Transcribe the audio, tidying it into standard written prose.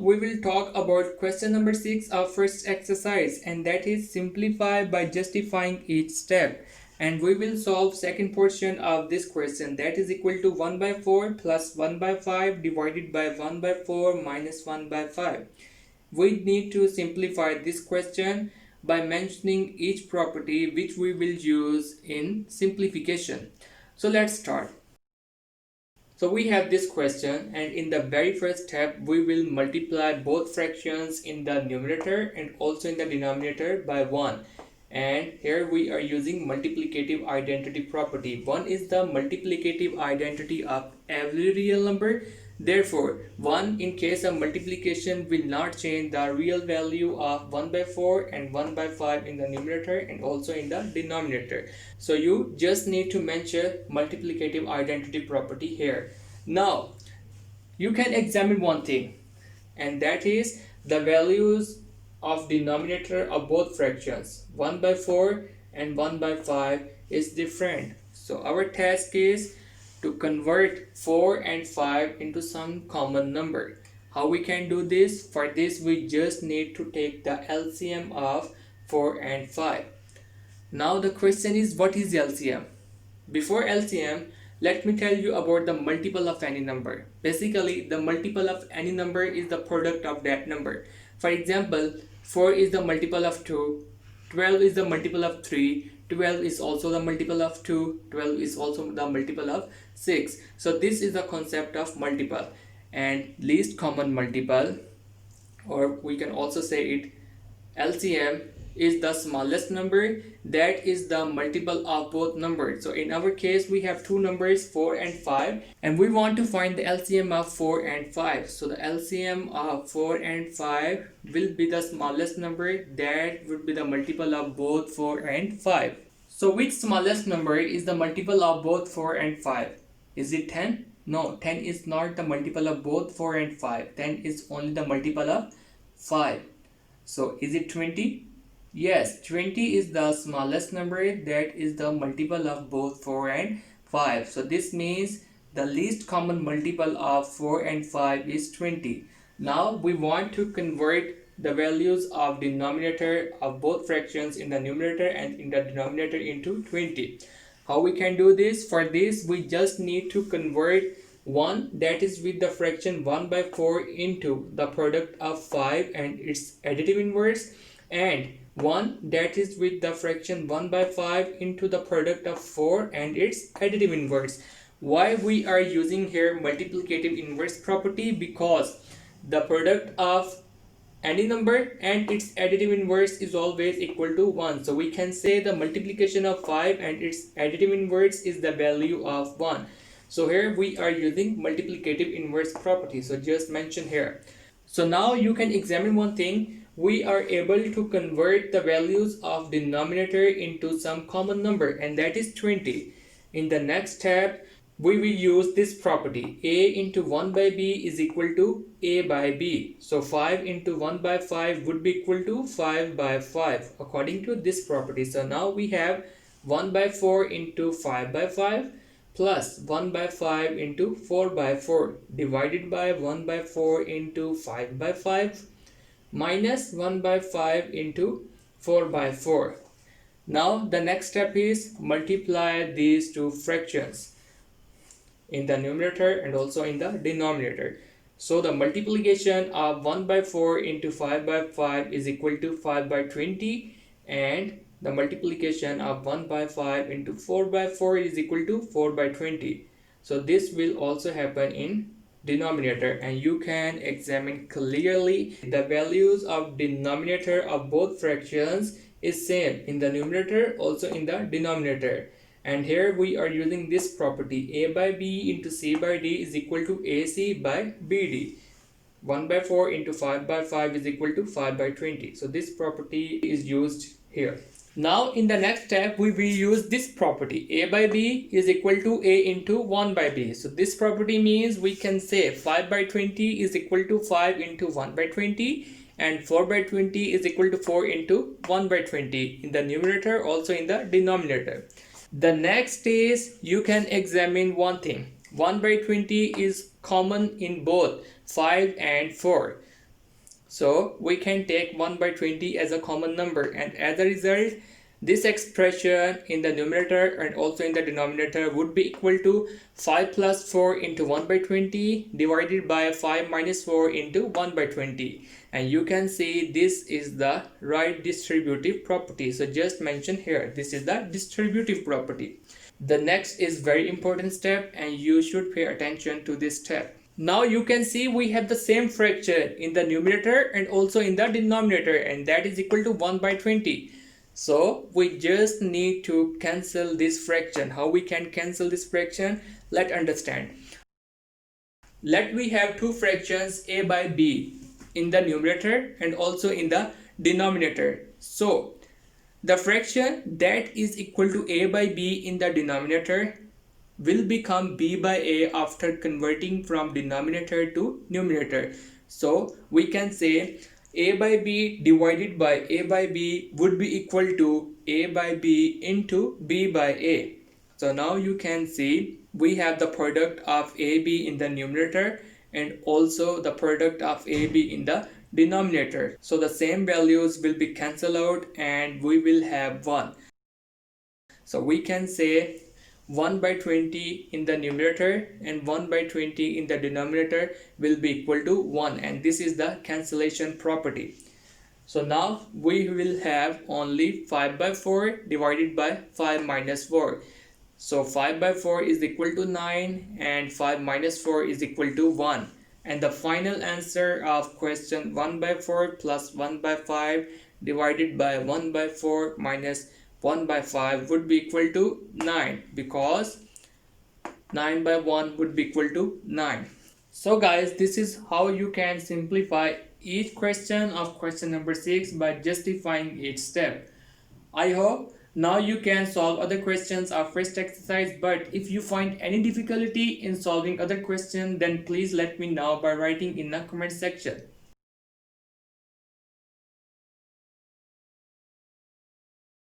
we will talk about question number 6 of first exercise, and that is simplify by justifying each step. And we will solve second portion of this question, that is equal to 1 by 4 plus 1 by 5 divided by 1 by 4 minus 1 by 5. We need to simplify this question by mentioning each property which we will use in simplification. So let's start. So we have this question, and in the very first step we will multiply both fractions in the numerator and also in the denominator by 1. And here we are using multiplicative identity property. 1 is the multiplicative identity of every real number. Therefore, 1 in case of multiplication will not change the real value of 1 by 4 and 1 by 5 in the numerator and also in the denominator. So you just need to mention multiplicative identity property here. Now, you can examine one thing, and that is the values of denominator of both fractions. 1 by 4 and 1 by 5 is different. So our task is to convert 4 and 5 into some common number. How we can do this? For this we just need to take the LCM of 4 and 5. Now the question is, what is LCM? Before LCM, let me tell you about the multiple of any number. Basically, the multiple of any number is the product of that number. For example, 4 is the multiple of 2, 12 is the multiple of 3, 12 is also the multiple of 2, 12 is also the multiple of 6. So this is the concept of multiple, and least common multiple, or we can also say it LCM, is the smallest number that is the multiple of both numbers. So in our case we have two numbers 4 and 5, and we want to find the LCM of 4 and 5. So the LCM of 4 and 5 will be the smallest number that would be the multiple of both 4 and 5. So which smallest number is the multiple of both 4 and 5? Is it 10? No, 10 is not the multiple of both 4 and 5. 10 is only the multiple of 5. So is it 20? Yes, 20 is the smallest number that is the multiple of both 4 and 5. So this means the least common multiple of 4 and 5 is 20. Now we want to convert the values of denominator of both fractions in the numerator and in the denominator into 20. How we can do this? For this we just need to convert 1 that is with the fraction 1 by 4 into the product of 5 and its additive inverse, and 1 that is with the fraction 1 by 5 into the product of 4 and its additive inverse. Why we are using here multiplicative inverse property? Because the product of any number and its additive inverse is always equal to 1. So we can say the multiplication of 5 and its additive inverse is the value of 1. So here we are using multiplicative inverse property. So just mention here. So now you can examine one thing. We are able to convert the values of denominator into some common number, and that is 20. In the next step, we will use this property. A into 1 by b is equal to a by b. So 5 into 1 by 5 would be equal to 5 by 5 according to this property. So now we have 1 by 4 into 5 by 5 plus 1 by 5 into 4 by 4 divided by 1 by 4 into 5 by 5 minus 1 by 5 into 4 by 4. Now the next step is multiply these two fractions in the numerator and also in the denominator. So the multiplication of 1 by 4 into 5 by 5 is equal to 5 by 20, and the multiplication of 1 by 5 into 4 by 4 is equal to 4 by 20. So this will also happen in denominator, and you can examine clearly the values of denominator of both fractions is same in the numerator also in the denominator. And here we are using this property, a by b into c by d is equal to ac by bd. 1 by 4 into 5 by 5 is equal to 5 by 20. So this property is used here. Now in the next step we will use this property, a by b is equal to a into 1 by b. So this property means we can say 5 by 20 is equal to 5 into 1 by 20, and 4 by 20 is equal to 4 into 1 by 20 in the numerator also in the denominator. The next is you can examine one thing. 1 by 20 is common in both 5 and 4. So we can take 1 by 20 as a common number, and as a result, this expression in the numerator and also in the denominator would be equal to 5 plus 4 into 1 by 20 divided by 5 minus 4 into 1 by 20. And you can see this is the right distributive property. So just mention here, this is the distributive property. The next is very important step, and you should pay attention to this step. Now you can see we have the same fraction in the numerator and also in the denominator, and that is equal to 1 by 20. So we just need to cancel this fraction. How we can cancel this fraction? Let's understand. Let we have two fractions a by b in the numerator and also in the denominator. So the fraction that is equal to a by b in the denominator will become b by a after converting from denominator to numerator. So we can say a by b divided by a by b would be equal to a by b into b by a. So now you can see we have the product of ab in the numerator and also the product of ab in the denominator. So the same values will be cancelled out and we will have 1. So we can say 1 by 20 in the numerator and 1 by 20 in the denominator will be equal to 1, and this is the cancellation property. So now we will have only 5 by 4 divided by 5 minus 4. So 5 by 4 is equal to 9 and 5 minus 4 is equal to 1. And the final answer of question 1 by 4 plus 1 by 5 divided by 1 by 4 minus 1 by 5 would be equal to 9, because 9 by 1 would be equal to 9. So guys, this is how you can simplify each question of question number 6 by justifying each step. I hope now you can solve other questions of first exercise, but if you find any difficulty in solving other questions, then please let me know by writing in the comment section.